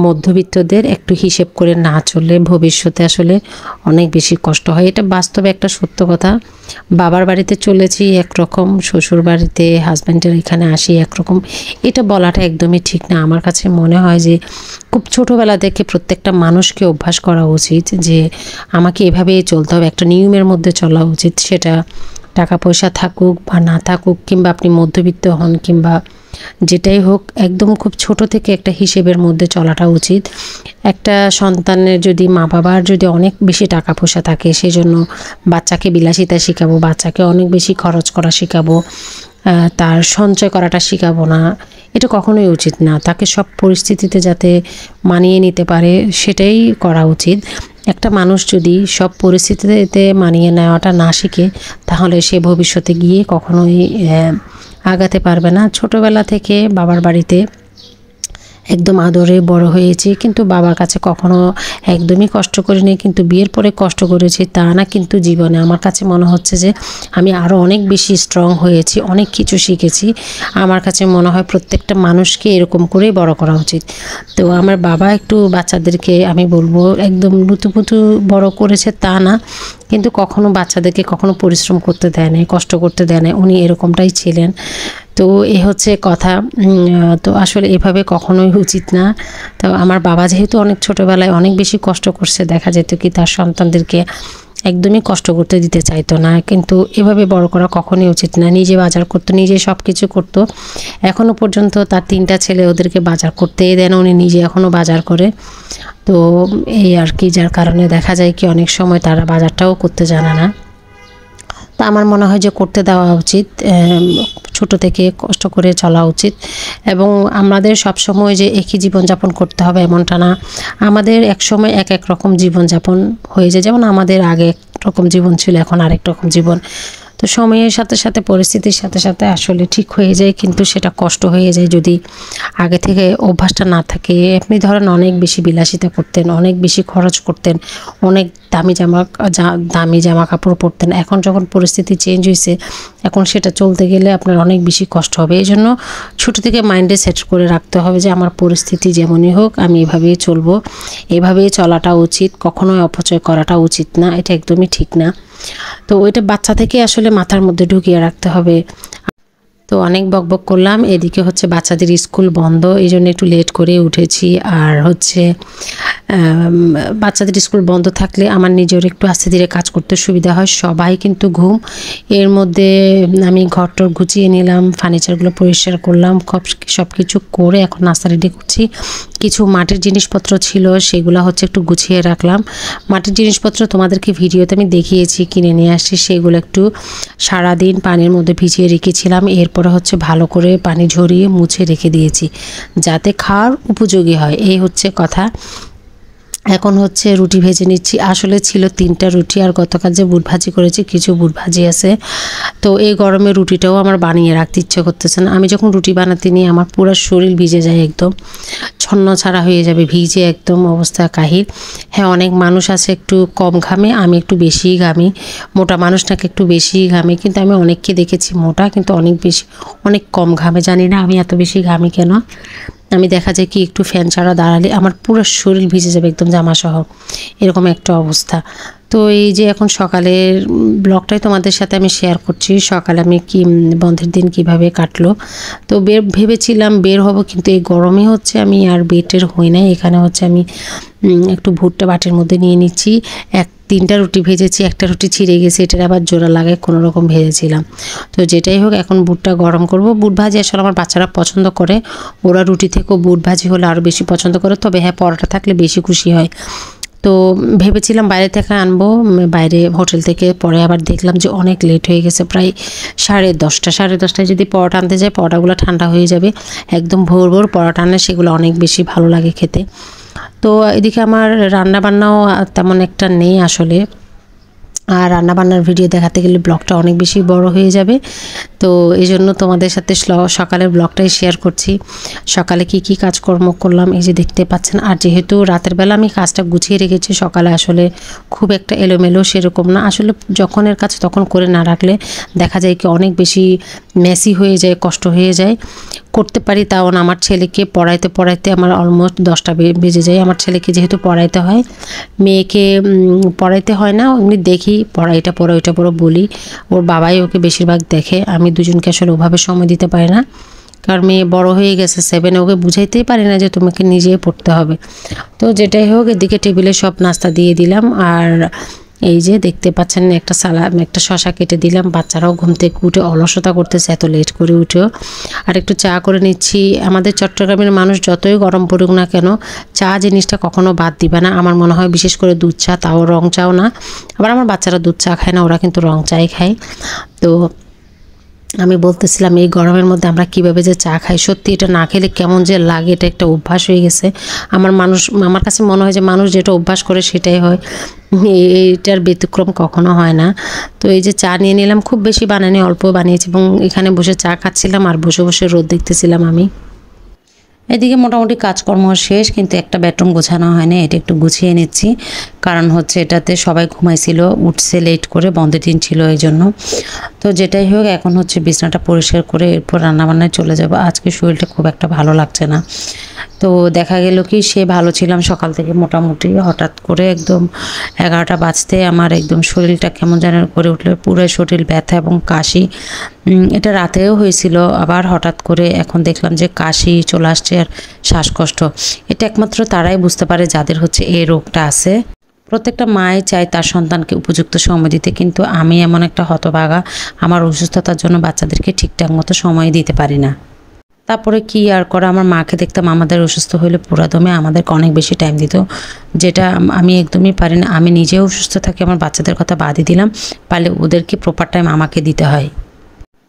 মধ্যবিত্তদের একটু হিসেব করে না চললে ভবিষ্যতে আসলে অনেক বেশি কষ্ট হয়। এটা বাস্তবে একটা সত্য কথা। বাবার বাড়িতে চলেছি একরকম, শ্বশুর বাড়িতে হাজব্যান্ডের এখানে আসি একরকম। এটা বলাটা একদমই ঠিক না। আমার কাছে মনে হয় যে খুব ছোটোবেলা থেকে প্রত্যেকটা মানুষকে অভ্যাস করা উচিত যে আমাকে এভাবেই চলতে হবে, একটা নিয়মের মধ্যে চলা উচিত। সেটা টাকা পয়সা থাকুক বা না থাকুক, কিংবা আপনি মধ্যবিত্ত হন কিংবা যেটাই হোক, একদম খুব ছোট থেকে একটা হিসেবের মধ্যে চলাটা উচিত। একটা সন্তানের যদি মা বাবার যদি অনেক বেশি টাকা পয়সা থাকে, সেজন্য বাচ্চাকে বিলাসিতা শেখাবো, বাচ্চাকে অনেক বেশি খরচ করা শেখাবো, তার সঞ্চয় করাটা শেখাবো না, এটা কখনোই উচিত না। তাকে সব পরিস্থিতিতে যাতে মানিয়ে নিতে পারে সেটাই করা উচিত। একটা মানুষ যদি সব পরিস্থিতিতে মানিয়ে নেওয়াটা না শিখে, তাহলে সে ভবিষ্যতে গিয়ে কখনোই আগাতে পারবে না। ছোটোবেলা থেকে বাবার বাড়িতে একদম আদরে বড় হয়েছি, কিন্তু বাবার কাছে কখনো একদমই কষ্ট করিনি। কিন্তু বিয়ের পরে কষ্ট করেছি তা না, কিন্তু জীবনে আমার কাছে মনে হচ্ছে যে আমি আরও অনেক বেশি স্ট্রং হয়েছি, অনেক কিছু শিখেছি। আমার কাছে মনে হয় প্রত্যেকটা মানুষকে এরকম করেই বড় করা উচিত। তো আমার বাবা একটু বাচ্চাদেরকে আমি বলবো একদম লুতুপুতু বড় করেছে তা না, কিন্তু কখনো বাচ্চাদেরকে কখনো পরিশ্রম করতে দেয় না, কষ্ট করতে দেয় না। উনি এরকমটাই ছিলেন। তো এ হচ্ছে কথা। তো আসলে এভাবে কখনোই উচিত না। তো আমার বাবা যেহেতু অনেক ছোটোবেলায় অনেক বেশি কষ্ট করছে, দেখা যেত কি তার সন্তানদেরকে একদমই কষ্ট করতে দিতে চাইতো না। কিন্তু এভাবে বড় করা কখনোই উচিত না। নিজে বাজার করতো, নিজে সব কিছু করতো। এখনও পর্যন্ত তার 3টা ছেলে, ওদেরকে বাজার করতেই দেন, উনি নিজে এখনও বাজার করে। তো এই আর কি, যার কারণে দেখা যায় কি অনেক সময় তারা বাজারটাও করতে জানে না। তা আমার মনে হয় যে করতে দেওয়া উচিত, ছোট থেকে কষ্ট করে চলা উচিত। এবং আমাদের সবসময় যে একই জীবনযাপন করতে হবে এমনটা না। আমাদের এক সময় এক এক রকম জীবনযাপন হয়ে যায়। যেমন আমাদের আগে এক রকম জীবন ছিল, এখন আরেক রকম জীবন। তো সময়ের সাথে সাথে পরিস্থিতির সাথে সাথে আসলে ঠিক হয়ে যায়, কিন্তু সেটা কষ্ট হয়ে যায় যদি আগে থেকে অভ্যাসটা না থাকে। আপনি ধরেন অনেক বেশি বিলাসিতা করতেন, অনেক বেশি খরচ করতেন, অনেক দামি জামা কাপড় পরতেন। এখন যখন পরিস্থিতি চেঞ্জ হয়েছে, এখন সেটা চলতে গেলে আপনার অনেক বেশি কষ্ট হবে। এই জন্য ছোটো থেকে মাইন্ডে সেট করে রাখতে হবে যে আমার পরিস্থিতি যেমনই হোক আমি এভাবেই চলবো, এভাবেই চলাটা উচিত, কখনোই অপচয় করাটা উচিত না। এটা একদমই ঠিক না। তো ওইটা বাচ্চা থেকে আসলে মাথার মধ্যে ঢুকিয়ে রাখতে হবে। তো অনেক বকবক করলাম। এদিকে হচ্ছে বাচ্চাদের স্কুল বন্ধ, এই জন্য একটু লেট করে উঠেছি। আর হচ্ছে বাচ্চাদের স্কুল বন্ধ থাকলে আমার নিজের একটু আস্তে ধীরে কাজ করতে সুবিধা হয়। সবাই কিন্তু ঘুম। এর মধ্যে আমি ঘরটর গুছিয়ে নিলাম, ফার্নিচারগুলো পরিষ্কার করলাম, সব কিছু করে এখন নাস্তা রেডি করছি। কিছু মাটির জিনিসপত্র ছিল, সেগুলো হচ্ছে একটু গুছিয়ে রাখলাম। মাটির জিনিসপত্র তোমাদেরকে ভিডিওতে আমি দেখিয়েছি, কিনে নিয়ে আসছি। সেগুলো একটু সারাদিন পানির মধ্যে ভিজিয়ে রেখেছিলাম। এরপরে হচ্ছে ভালো করে পানি ঝরিয়ে মুছে রেখে দিয়েছি, যাতে খাওয়ার উপযোগী হয়। এই হচ্ছে কথা। এখন হচ্ছে রুটি ভেজে নিচ্ছি। আসলে ছিল 3টা রুটি, আর গতকাল যে বুট ভাজি করেছি কিছু বুট ভাজি আছে। তো এই গরমে রুটিটাও আমার বানিয়ে রাখতে ইচ্ছে করতেছে না। আমি যখন রুটি বানাতে নিই আমার পুরো শরীর ভিজে যায়, একদম ছন্ন ছাড়া হয়ে যাবে, ভিজে একদম অবস্থা কাহিল। হ্যাঁ, অনেক মানুষ আছে একটু কম ঘামে, আমি একটু বেশিই ঘামি। মোটা মানুষটাকে একটু বেশিই ঘামে, কিন্তু আমি অনেককে দেখেছি মোটা কিন্তু অনেক কম ঘামে। জানি না আমি এত বেশি ঘামি কেন। আমি দেখা যায় কি একটু ফ্যান ছাড়া দাঁড়ালে আমার পুরো শরীর ভিজে যাবে, একদম জামাসহ, এরকম একটা অবস্থা। তো এই যে এখন সকালের ব্লগটাই তোমাদের সাথে আমি শেয়ার করছি। সকালে আমি কি বন্ধের দিন কিভাবে কাটলো। তো ভেবেছিলাম বের হব, কিন্তু এই গরমে হচ্ছে আমি আর বেটের হই নাই। এখানে হচ্ছে আমি একটু ভুট্টা বাটির মধ্যে নিয়ে নিচ্ছি। 3টা রুটি ভেজেছি, একটা রুটি ছিঁড়ে গেছে, এটার আবার জোড়া লাগায় কোনো রকম ভেজেছিলাম। তো যেটাই হোক, এখন বুটটা গরম করব। বুট ভাজি আসলে আমার বাচ্চারা পছন্দ করে, ওরা রুটি থেকেও বুট ভাজি হলে আরও বেশি পছন্দ করে। তবে হ্যাঁ, পরোটা থাকলে বেশি খুশি হয়। তো ভেবেছিলাম বাইরে থেকে আনবো, বাইরে হোটেল থেকে। পরে আবার দেখলাম যে অনেক লেট হয়ে গেছে, প্রায় 10:30। 10:30টায় যদি পরোটা আনতে যাই, পরোটাগুলো ঠান্ডা হয়ে যাবে। একদম ভোর ভোর পরোটা আনলে সেগুলো অনেক বেশি ভালো লাগে খেতে। তো এদিকে আমার রান্না বান্নাও তেমন একটা নেই আসলে। আর রান্নাবান্নার ভিডিও দেখাতে গেলে ব্লগটা অনেক বেশি বড় হয়ে যাবে। তো এই জন্য তোমাদের সাথে সকালের ব্লগটাই শেয়ার করছি। সকালে কি কি কাজকর্ম করলাম এই যে দেখতে পাচ্ছেন। আর যেহেতু রাতের বেলা আমি কাজটা গুছিয়ে রেখেছি, সকালে আসলে খুব একটা এলোমেলো সেরকম না। আসলে যখনের কাজ তখন করে না রাখলে দেখা যায় কি অনেক বেশি মেসি হয়ে যায়, কষ্ট হয়ে যায়। করতে পারি তাও না। আমার ছেলেকে পড়াইতে পড়াইতে আমার অলমোস্ট 10টা বেজে যায়। আমার ছেলেকে যেহেতু পড়াইতে হয়, মেয়েকে পড়াইতে হয় না, এমনি দেখি পড়া, এটা পড়ো ওইটা পড়ো বলি। ওর বাবাই ওকে বেশিরভাগ দেখে, আমি দুজনকে আসলে ওভাবে সময় দিতে পারি না। কারণ মেয়ে বড় হয়ে গেছে 7, ওকে বুঝাইতেই পারি না যে তোমাকে নিজেই পড়তে হবে। তো যেটাই হোক, এদিকে টেবিলে সব নাস্তা দিয়ে দিলাম। আর এই যে দেখতে পাচ্ছেন একটা শশা কেটে দিলাম। বাচ্চারাও ঘুম থেকে উঠে অলসতা করতেছে এত লেট করে উঠেও। আর একটু চা করে নিচ্ছি। আমাদের চট্টগ্রামের মানুষ যতই গরম পড়ুক না কেন, চা জিনিসটা কখনো বাদ দিবে না আমার মনে হয়। বিশেষ করে দুধ চা, তাও রং চাও না। আবার আমার বাচ্চারা দুধ চা খায় না, ওরা কিন্তু রং চাই খায়। তো আমি বলতেছিলাম এই গরমের মধ্যে আমরা কিভাবে যে চা খাই, সত্যি এটা না খেলে কেমন যে লাগে, এটা একটা অভ্যাস হয়ে গেছে। আমার কাছে মনে হয় যে মানুষ যেটা অভ্যাস করে সেটাই হয়, এইটার ব্যতিক্রম কখনো হয় না। তো এই যে চা নিয়ে নিলাম, খুব বেশি বানানি, অল্প বানিয়েছি এবং এখানে বসে চা খাচ্ছিলাম আর বসে বসে রোদ দেখতেছিলাম আমি। এদিকে মোটামুটি কাজকর্ম শেষ, কিন্তু একটা বেডরুম গোছানো হয়নি, এটা একটু গুছিয়ে নিচ্ছি। কারণ হচ্ছে এটাতে সবাই ঘুমাইছিল, উঠছে লেট করে, বন্ধের দিন ছিল এই জন্য। তো যেটাই হোক, এখন হচ্ছে বিছানাটা পরিষ্কার করে এরপর রান্নাবান্নায় চলে যাব। আজকে শরীরটা খুব একটা ভালো লাগছে না। তো দেখা গেল কি সে ভালো ছিলাম সকাল থেকে মোটামুটি, হঠাৎ করে একদম 11টা বাজতে আমার একদম শরীরটা কেমন যেন করে উঠলো, পুরো শরীর ব্যথা এবং কাশি। এটা রাতেও হয়েছিল, আবার হঠাৎ করে এখন দেখলাম যে কাশি চলে আসছে আর শ্বাসকষ্ট। এটা একমাত্র তারাই বুঝতে পারে যাদের হচ্ছে এই রোগটা আছে। প্রত্যেকটা মাই চায় তার সন্তানকে উপযুক্ত সময় দিতে, কিন্তু আমি এমন একটা হতভাগা, আমার অসুস্থতার জন্য বাচ্চাদেরকে ঠিকঠাক মতো সময় দিতে পারি না। তারপরে কি আর করা, আমার মাকে দেখতাম আমাদের অসুস্থ হলে পুরা দমে আমাদেরকে অনেক বেশি টাইম দিত, যেটা আমি একদমই পারি না। আমি নিজেও অসুস্থ থাকি, আমার বাচ্চাদের কথা বাদই দিলাম, পারলে ওদেরকে প্রপার টাইম আমাকে দিতে হয়।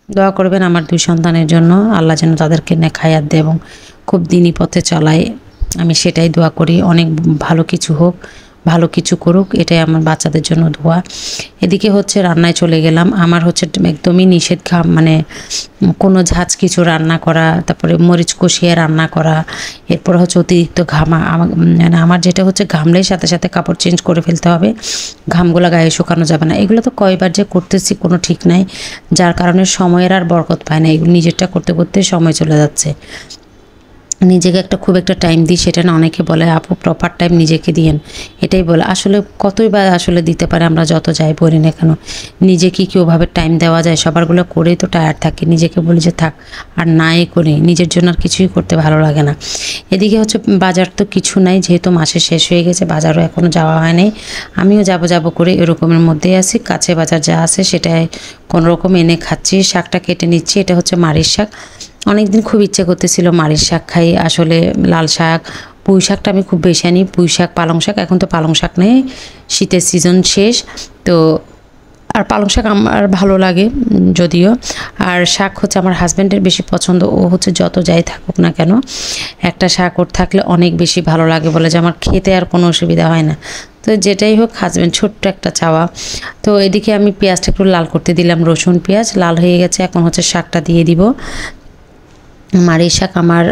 দোয়া করবেন আমার 2 সন্তানের জন্য, আল্লাহ যেন তাদেরকে নেক হায়াত দেয় এবং খুব দিনই পথে চালায়। আমি সেটাই দোয়া করি, অনেক ভালো কিছু হোক, ভালো কিছু করুক, এটাই আমার বাচ্চাদের জন্য দোয়া। এদিকে হচ্ছে রান্নায় চলে গেলাম। আমার হচ্ছে একদমই নিষেধ মানে কোনো ঝাঁজ কিছু রান্না করা, তারপরে মরিচ কষিয়ে রান্না করা, এরপর হচ্ছে অতিরিক্ত ঘামা। মানে আমার যেটা হচ্ছে ঘামলেই সাথে সাথে কাপড় চেঞ্জ করে ফেলতে হবে, ঘামগুলো গায়ে শুকানো যাবে না। এগুলো তো কয়বার যে করতেছি কোনো ঠিক নাই, যার কারণে সময়ের আর বরকত পায় না। এগুলো নিজেরটা করতে করতে সময় চলে যাচ্ছে। নিজেকে খুব একটা টাইম দিই সেটা না, অনেকে বলে আপু প্রপার টাইম নিজেকে দিয়েন, এটাই বলে। আসলে কতই বা আসলে দিতে পারে, আমরা যত যাই বলি না কেন, নিজেকে কি ওভাবে টাইম দেওয়া যায়? সবারগুলো করেই তো টায়ার্ড থাকে, নিজেকে বলি যে থাক আর নাই করি, নিজের জন্য আর কিছুই করতে ভালো লাগে না। এদিকে হচ্ছে বাজার তো কিছু নাই, যেহেতু মাসে শেষ হয়ে গেছে, বাজারও এখনও যাওয়া হয় নাই। আমিও যাব করে এরকমের মধ্যেই আছি, কাছে বাজার যা আছে সেটাই কোনোরকম এনে খাচ্ছি। শাকটা কেটে নিচ্ছি, এটা হচ্ছে মারির শাক। অনেকদিন খুব ইচ্ছে করতেছিল মারির শাক খাই, আসলে লাল শাক, পুঁই শাকটা আমি খুব বেশি আনি, পুঁই শাক, পালং শাক। এখন তো পালং শাক নেই, শীতের সিজন শেষ তো। আর পালং শাক আমার ভালো লাগে যদিও, আর শাক হচ্ছে আমার হাজব্যান্ডের বেশি পছন্দ। ও হচ্ছে যত যাই থাকুক না কেন, একটা শাক ওর থাকলে অনেক বেশি ভালো লাগে, বলে যে আমার খেতে আর কোনো অসুবিধা হয় না। তো যেটাই হোক, হাজব্যান্ড ছোট্ট একটা চাওয়া। তো এদিকে আমি পেঁয়াজটা একটু লাল করতে দিলাম, রসুন পেঁয়াজ লাল হয়ে গেছে, এখন হচ্ছে শাকটা দিয়ে দিব। মারির শাক আমার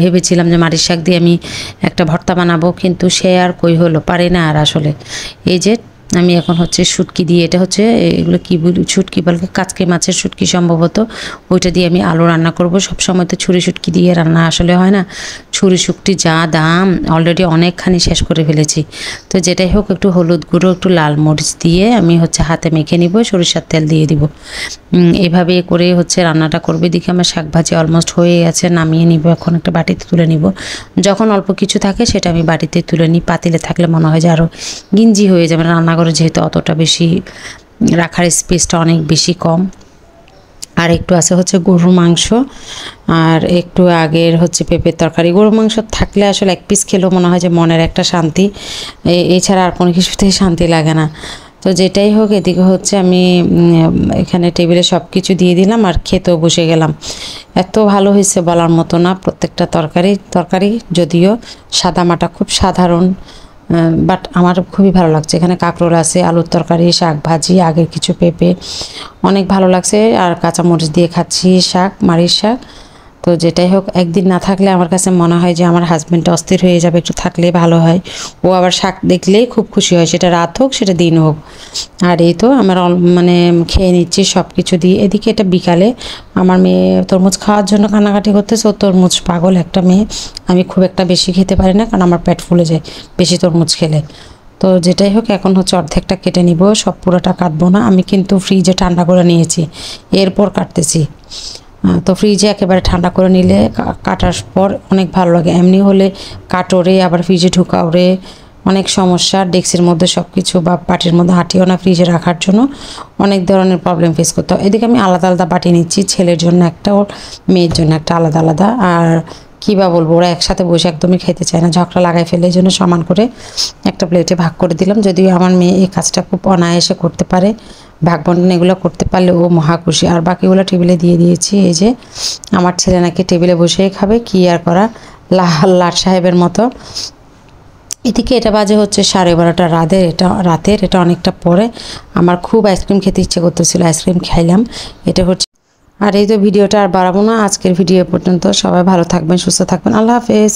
ভেবেছিলাম যে মারির শাক দিয়ে আমি একটা ভর্তা বানাবো, কিন্তু সে আর কই হলো, পারে না আর আসলে। এই যে আমি এখন হচ্ছে শুটকি দিয়ে, এটা হচ্ছে এগুলো কী বলি, শুটকি বলতে কাচকি মাছের শুটকি সম্ভবত, ওইটা দিয়ে আমি আলু রান্না করব। সবসময় তো ছুরি শুটকি দিয়ে রান্না আসলে হয় না, ছুরি শুটকি যা দাম, অলরেডি অনেকখানি শেষ করে ফেলেছি। তো যেটাই হোক, একটু হলুদ গুঁড়ো, একটু লাল মরিচ দিয়ে আমি হচ্ছে হাতে মেখে নিব, সরিষার তেল দিয়ে দিব। এভাবে করে হচ্ছে রান্নাটা করবে। দিকে আমার শাক ভাজি অলমোস্ট হয়ে গেছে, নামিয়ে নিব, এখন একটা বাটিতে তুলে নিব। যখন অল্প কিছু থাকে সেটা আমি বাটিতে তুলে নিই, পাতিলে থাকলে মনে হয় যে আরও গিঞ্জি হয়ে যাবে। রান্নাঘরে যেহেতু অতটা বেশি রাখার স্পেসটা অনেক বেশি কম। আর একটু আছে হচ্ছে গরুর মাংস, আর একটু আগের হচ্ছে পেঁপের তরকারি। গরুর মাংস থাকলে আসলে 1 পিস খেলেও মনে হয় যে মনের একটা শান্তি, এছাড়া আর কোনো কিছুতেই শান্তি লাগে না। তো যেটাই হোক, এদিকে হচ্ছে আমি এখানে টেবিলে সব কিছু দিয়ে দিলাম আর খেতেও বসে গেলাম। এত ভালো হয়েছে বলার মতো না, প্রত্যেকটা তরকারি যদিও সাদামাটা, খুব সাধারণ বাট আমার খুবই ভালো লাগছে। এখানে কাঁকরোল আছে, আলুর তরকারি, শাক ভাজি, আগের কিছু পেঁপে, অনেক ভালো লাগছে। আর কাঁচামরিচ দিয়ে খাচ্ছি শাক, মারির শাক। তো যেটাই হোক, একদিন না থাকলে আমার কাছে মনে হয় যে আমার হাজব্যান্ডটা অস্থির হয়ে যাবে, একটু থাকলেই ভালো হয়। ও আবার শাক দেখলেই খুব খুশি হয়, সেটা রাত হোক সেটা দিন হোক। আর এই তো আমার মানে খেয়ে নিচ্ছি সব কিছু দিয়ে। এদিকে এটা বিকালে আমার মেয়ে তরমুজ খাওয়ার জন্য কান্নাকাটি করতেছে। ও তরমুজ পাগল একটা মেয়ে। আমি খুব একটা বেশি খেতে পারি না, কারণ আমার পেট ফুলে যায় বেশি তরমুজ খেলে। তো যেটাই হোক, এখন হচ্ছে অর্ধেকটা কেটে নিব, সব পুরোটা কাটবো না। আমি কিন্তু ফ্রিজে ঠান্ডা করে নিয়েছি, এরপর কাটতেছি। তো ফ্রিজে একেবারে ঠান্ডা করে নিলে কাটার পর অনেক ভালো লাগে। এমনি হলে কাটোরে আবার ফ্রিজে ঢুকাওরে অনেক সমস্যা। ডেস্কের মধ্যে সব কিছু বা বাটির মধ্যে আটিও না ফ্রিজে রাখার জন্য অনেক ধরনের প্রবলেম ফেস করতে হয়। এদিকে আমি আলাদা আলাদা বাটি নিচ্ছি, ছেলের জন্য একটা, ওর মেয়ের জন্য একটা, আলাদা আলাদা। আর কী বা বলবো, ওরা একসাথে বসে একদমই খেতে চায় না, ঝগড়া লাগাই ফেলে। এই জন্য সমান করে একটা প্লেটে ভাগ করে দিলাম। যদিও আমার মেয়ে এই কাজটা খুব অনায়াসে করতে পারে, ভাগ বন্টন এগুলো করতে পারলে ও মহা খুশি। আর বাকিগুলো টেবিলে দিয়ে দিয়েছি। এই যে আমার ছেলে নাকি টেবিলে বসেই খাবে, কি আর করা, লাট সাহেবের মতো। এদিকে এটা বাজে হচ্ছে 12:30 রাতের, এটা অনেকটা পরে। আমার খুব আইসক্রিম খেতে ইচ্ছে করতেছিল, আইসক্রিম খাইলাম। এটা হচ্ছে, আর এই তো ভিডিওটা আর বাড়াবো না, আজকের ভিডিও পর্যন্ত। সবাই ভালো থাকবেন, সুস্থ থাকবেন, আল্লাহ হাফেজ।